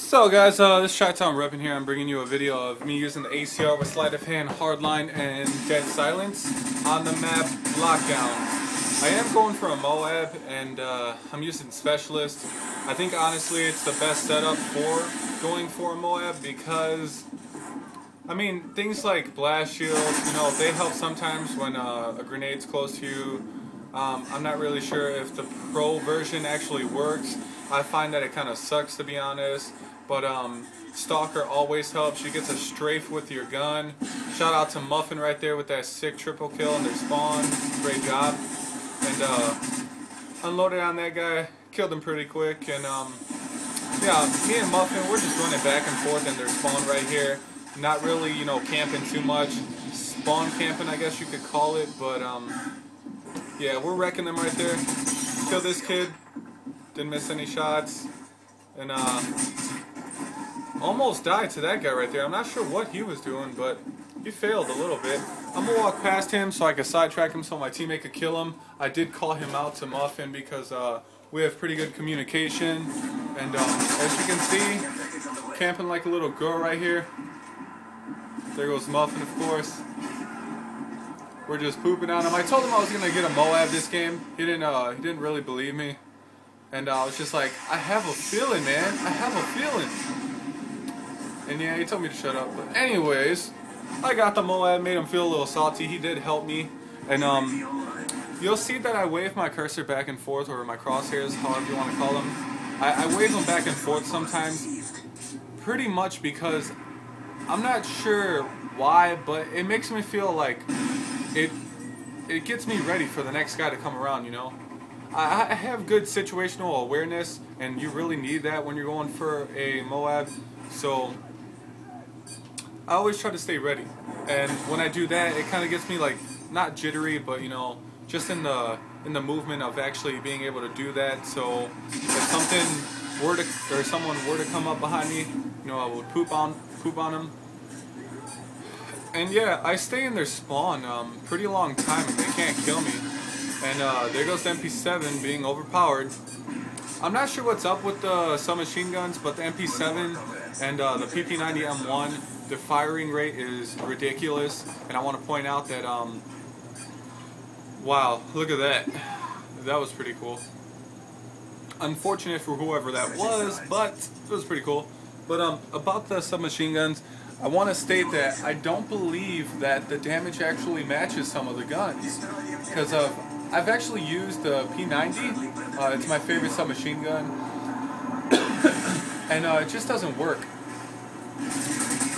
So guys, this is Chi-Town Reppin' here. I'm bringing you a video of me using the ACR with Sleight of Hand, Hardline, and Dead Silence on the map Lockdown. I am going for a Moab, and I'm using Specialist. I think honestly it's the best setup for going for a Moab because, I mean, things like blast shields, you know, they help sometimes when a grenade's close to you. I'm not really sure if the pro version actually works. I find that it kind of sucks, to be honest, but Stalker always helps. You get to strafe with your gun. Shout out to Muffin right there with that sick triple kill in their spawn. Great job. And unloaded on that guy, killed him pretty quick. And yeah, me and Muffin, we're just running back and forth in their spawn right here. Not really, you know, camping too much. Spawn camping, I guess you could call it, but yeah, we're wrecking them right there. Killed this kid. Didn't miss any shots, and almost died to that guy right there. I'm not sure what he was doing, but he failed a little bit. I'm gonna walk past him so I can sidetrack him so my teammate could kill him. I did call him out to Muffin because we have pretty good communication, and as you can see, camping like a little girl right here. There goes Muffin, of course. We're just pooping on him. I told him I was gonna get a Moab this game. He didn't really believe me. And I was just like, I have a feeling, man. I have a feeling. And yeah, he told me to shut up. But anyways, I got the Moab, made him feel a little salty. He did help me. And you'll see that I wave my cursor back and forth, or my crosshairs, however you want to call them. I wave them back and forth sometimes, pretty much because I'm not sure why, but it makes me feel like it gets me ready for the next guy to come around, you know. I have good situational awareness, and you really need that when you're going for a Moab. So I always try to stay ready, and when I do that, it kind of gets me like not jittery, but you know, just in the movement of actually being able to do that. So if something were to, or someone were to come up behind me, you know, I would poop on them. And yeah, I stay in their spawn pretty long time, and they can't kill me. And there goes the MP7 being overpowered. I'm not sure what's up with the submachine guns, but the MP7 and the PP90 M1, the firing rate is ridiculous. And I want to point out that, wow, look at that. That was pretty cool. Unfortunate for whoever that was, but it was pretty cool. But about the submachine guns, I want to state that I don't believe that the damage actually matches some of the guns, because I've actually used the P90. It's my favorite submachine gun, and it just doesn't work.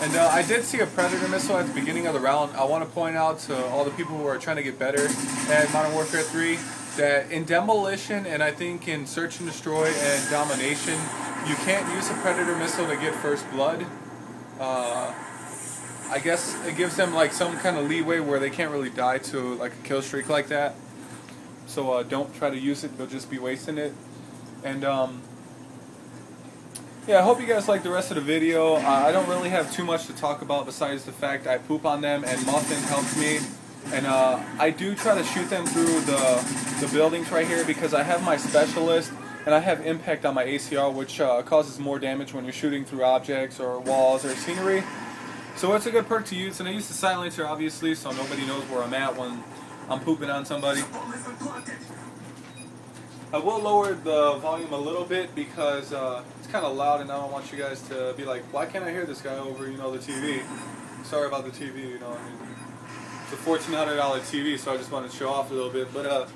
And I did see a Predator missile at the beginning of the round. I want to point out to all the people who are trying to get better at Modern Warfare 3 that in Demolition, and I think in Search and Destroy and Domination, you can't use a Predator missile to get first blood. I guess it gives them like some kind of leeway where they can't really die to like a kill streak like that. So don't try to use it, you'll just be wasting it. And yeah, I hope you guys like the rest of the video. I don't really have too much to talk about besides the fact I poop on them and Muffin helps me. And I do try to shoot them through the buildings right here because I have my Specialist and I have impact on my ACR, which causes more damage when you're shooting through objects or walls or scenery. So it's a good perk to use, and I use the silencer obviously so nobody knows where I'm at when I'm pooping on somebody. I will lower the volume a little bit because it's kind of loud and I don't want you guys to be like, why can't I hear this guy over, you know, the TV? Sorry about the TV, you know, I mean, it's a $1,400 TV, so I just wanted to show off a little bit. But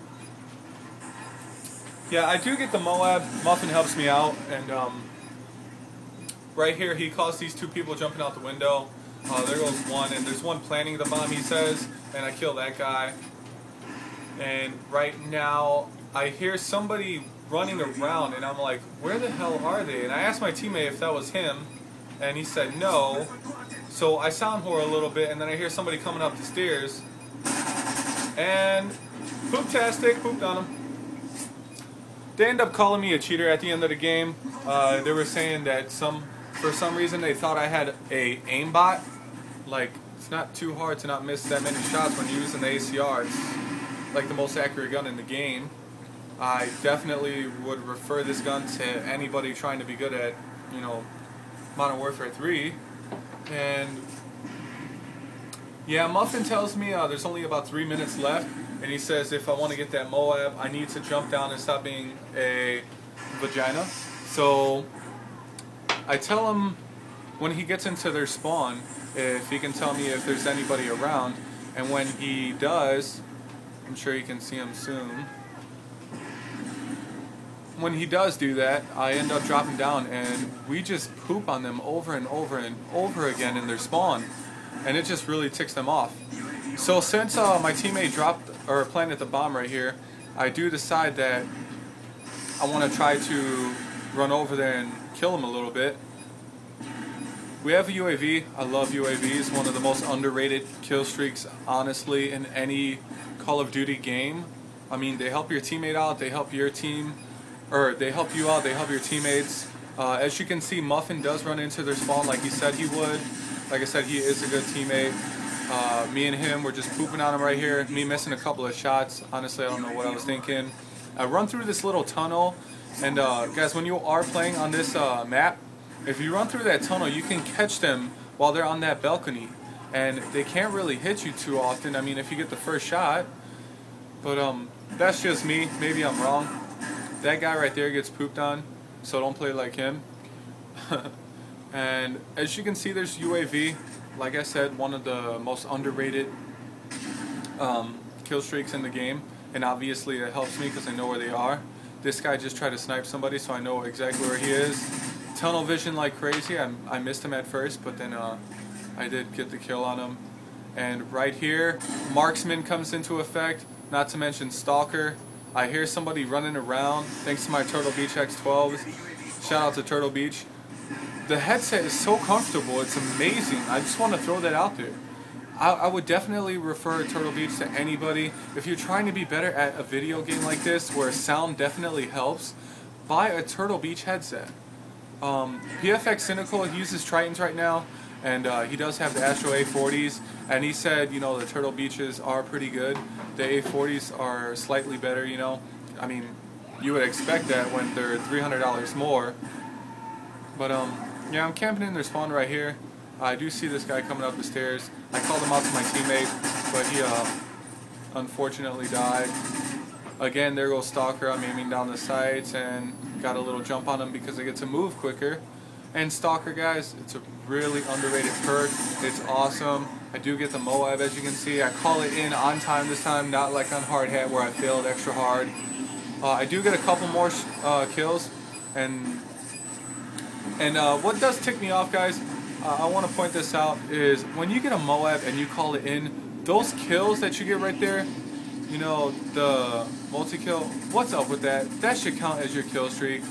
yeah, I do get the Moab. Muffin helps me out, and right here he caused these two people jumping out the window. There goes one, and there's one planting the bomb, he says, and I kill that guy. And right now I hear somebody running around, and I'm like, where the hell are they? And I asked my teammate if that was him, and he said no. So I sound whore a little bit, and then I hear somebody coming up the stairs, and poop-tastic, pooped on him. They end up calling me a cheater at the end of the game. They were saying that for some reason they thought I had a aimbot. Like, it's not too hard to not miss that many shots when you're using the ACR. It's like the most accurate gun in the game. I definitely would refer this gun to anybody trying to be good at, you know, Modern Warfare 3, and yeah, Muffin tells me there's only about 3 minutes left, and he says if I want to get that Moab, I need to jump down and stop being a vagina. So I tell him when he gets into their spawn, if he can tell me if there's anybody around, and when he does, I'm sure you can see him soon. When he does do that, I end up dropping down, and we just poop on them over and over and over again in their spawn, and it just really ticks them off. So since my teammate dropped or planted the bomb right here, I do decide that I want to try to run over there and kill him a little bit. We have a UAV. I love UAVs. One of the most underrated kill streaks, honestly, in any Call of Duty game. I mean, they help your teammate out, they help your team, or they help you out, they help your teammates. As you can see, Muffin does run into their spawn like he said he would. Like I said, he is a good teammate. Me and him were just pooping on him right here. Me missing a couple of shots. Honestly, I don't know what I was thinking. I run through this little tunnel, and guys, when you are playing on this map, if you run through that tunnel, you can catch them while they're on that balcony, and they can't really hit you too often. I mean, if you get the first shot, but that's just me. Maybe I'm wrong. That guy right there gets pooped on, so don't play like him. And as you can see, there's UAV. Like I said, one of the most underrated kill streaks in the game, and obviously it helps me because I know where they are. This guy just tried to snipe somebody, so I know exactly where he is. Tunnel vision like crazy. I missed him at first, but then I did get the kill on him. And right here, marksman comes into effect, not to mention stalker. I hear somebody running around thanks to my Turtle Beach X12s. Shout out to Turtle Beach. The headset is so comfortable, it's amazing. I just want to throw that out there. I would definitely refer Turtle Beach to anybody. If you're trying to be better at a video game like this, where sound definitely helps, buy a Turtle Beach headset. PFX Cynical uses Tritons right now, and he does have the Astro A40s, and he said, you know, the Turtle Beaches are pretty good. The A40s are slightly better, you know. I mean, you would expect that when they're $300 more. But yeah, I'm camping in their spawn right here. I do see this guy coming up the stairs. I called him out to my teammate, but he unfortunately died. Again, there goes Stalker. I'm aiming down the sights and got a little jump on him because I get to move quicker. And Stalker, guys, it's a really underrated perk. It's awesome. I do get the Moab, as you can see. I call it in on time this time, not like on Hard Hat where I failed extra hard. I do get a couple more kills, and what does tick me off, guys, I want to point this out, is when you get a Moab and you call it in, those kills that you get right there, you know, the multi-kill, what's up with that? That should count as your kill streak.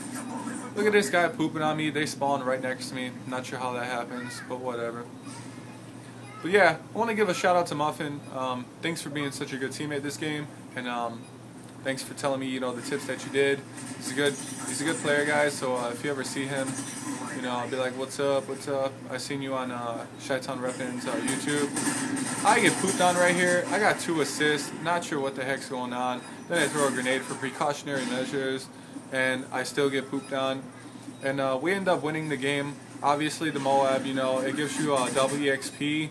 Look at this guy pooping on me. They spawn right next to me. Not sure how that happens, but whatever. But yeah, I want to give a shout out to Muffin. Thanks for being such a good teammate this game, and thanks for telling me, you know, the tips that you did. He's a good player, guys. So if you ever see him, you know, I'll be like, what's up, what's up? I seen you on Chi-Town Reppin's YouTube. I get pooped on right here. I got 2 assists. Not sure what the heck's going on. Then I throw a grenade for precautionary measures, and I still get pooped on. And we end up winning the game. Obviously, the Moab, you know, it gives you double EXP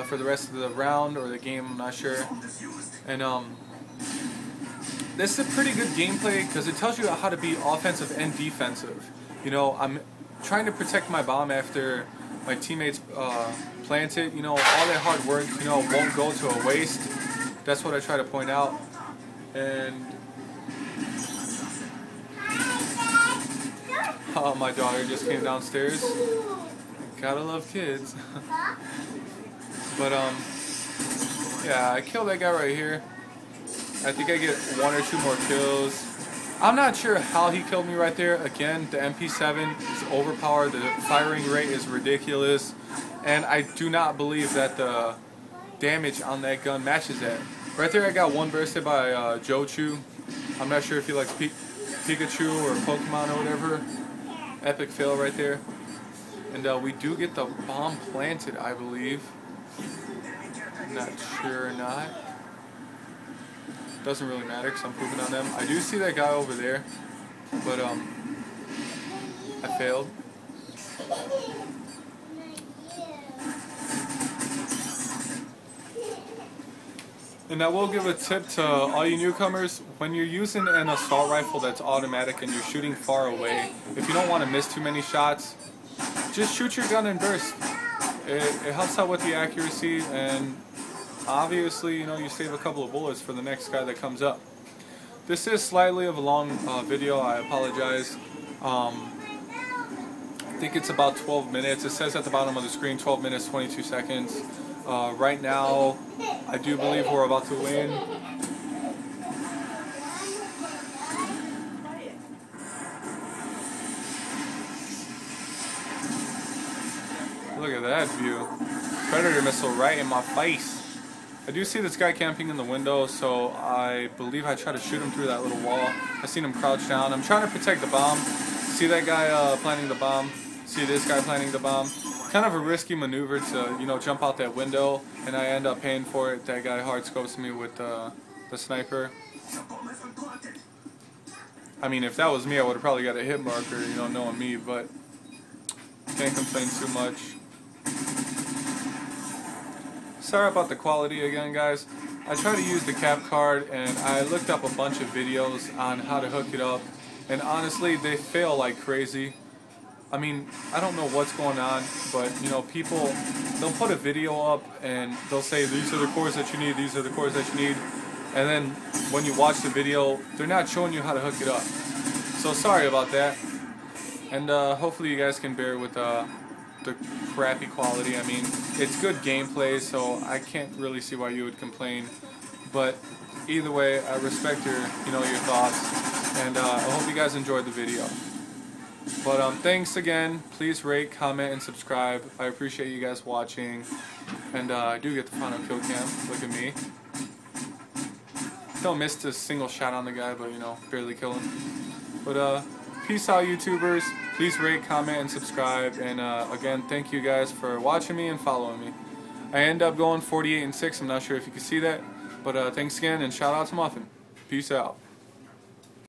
for the rest of the round or the game. I'm not sure. And this is a pretty good gameplay because it tells you how to be offensive and defensive. You know, I'm trying to protect my bomb after my teammates plant it. You know, all that hard work, you know, won't go to a waste. That's what I try to point out. And oh, my daughter just came downstairs. Gotta love kids. But yeah, I killed that guy right here. I think I get 1 or 2 more kills. I'm not sure how he killed me right there. Again, the MP7 is overpowered. The firing rate is ridiculous. And I do not believe that the damage on that gun matches that. Right there, I got one bursted by Jochu. I'm not sure if he likes Pikachu or Pokemon or whatever. Epic fail right there. And we do get the bomb planted, I believe. Not sure or not. Doesn't really matter because I'm pooping on them. I do see that guy over there, but I failed. And I will give a tip to all you newcomers: when you're using an assault rifle that's automatic and you're shooting far away, if you don't want to miss too many shots, just shoot your gun and burst. It helps out with the accuracy, and obviously, you know, you save a couple of bullets for the next guy that comes up. This is slightly of a long video, I apologize. I think it's about 12 minutes. It says at the bottom of the screen 12 minutes 22 seconds. Right now, I do believe we're about to win. Look at that view. Predator missile right in my face. I do see this guy camping in the window, so I believe I try to shoot him through that little wall. I seen him crouch down. I'm trying to protect the bomb. See that guy planting the bomb? See this guy planting the bomb? Kind of a risky maneuver to, you know, jump out that window, and I end up paying for it. That guy hard scopes me with the sniper. I mean, if that was me, I would have probably got a hit marker, you know, knowing me, but can't complain too much. Sorry about the quality again, guys. I tried to use the cap card, and I looked up a bunch of videos on how to hook it up, and honestly, they fail like crazy. I mean, I don't know what's going on, but, you know, people, they'll put a video up and they'll say, these are the cores that you need, these are the cores that you need, and then when you watch the video, they're not showing you how to hook it up. So sorry about that, and hopefully you guys can bear with the crappy quality. I mean, it's good gameplay, so I can't really see why you would complain, but either way, I respect your thoughts, and I hope you guys enjoyed the video. But thanks again. Please rate, comment, and subscribe. I appreciate you guys watching. And I do get the final kill cam. Look at me. Don't miss a single shot on the guy, but, you know, barely kill him. But peace out, YouTubers. Please rate, comment, and subscribe. And again, thank you guys for watching me and following me. I end up going 48-6. I'm not sure if you can see that. But thanks again, and shout out to Muffin. Peace out.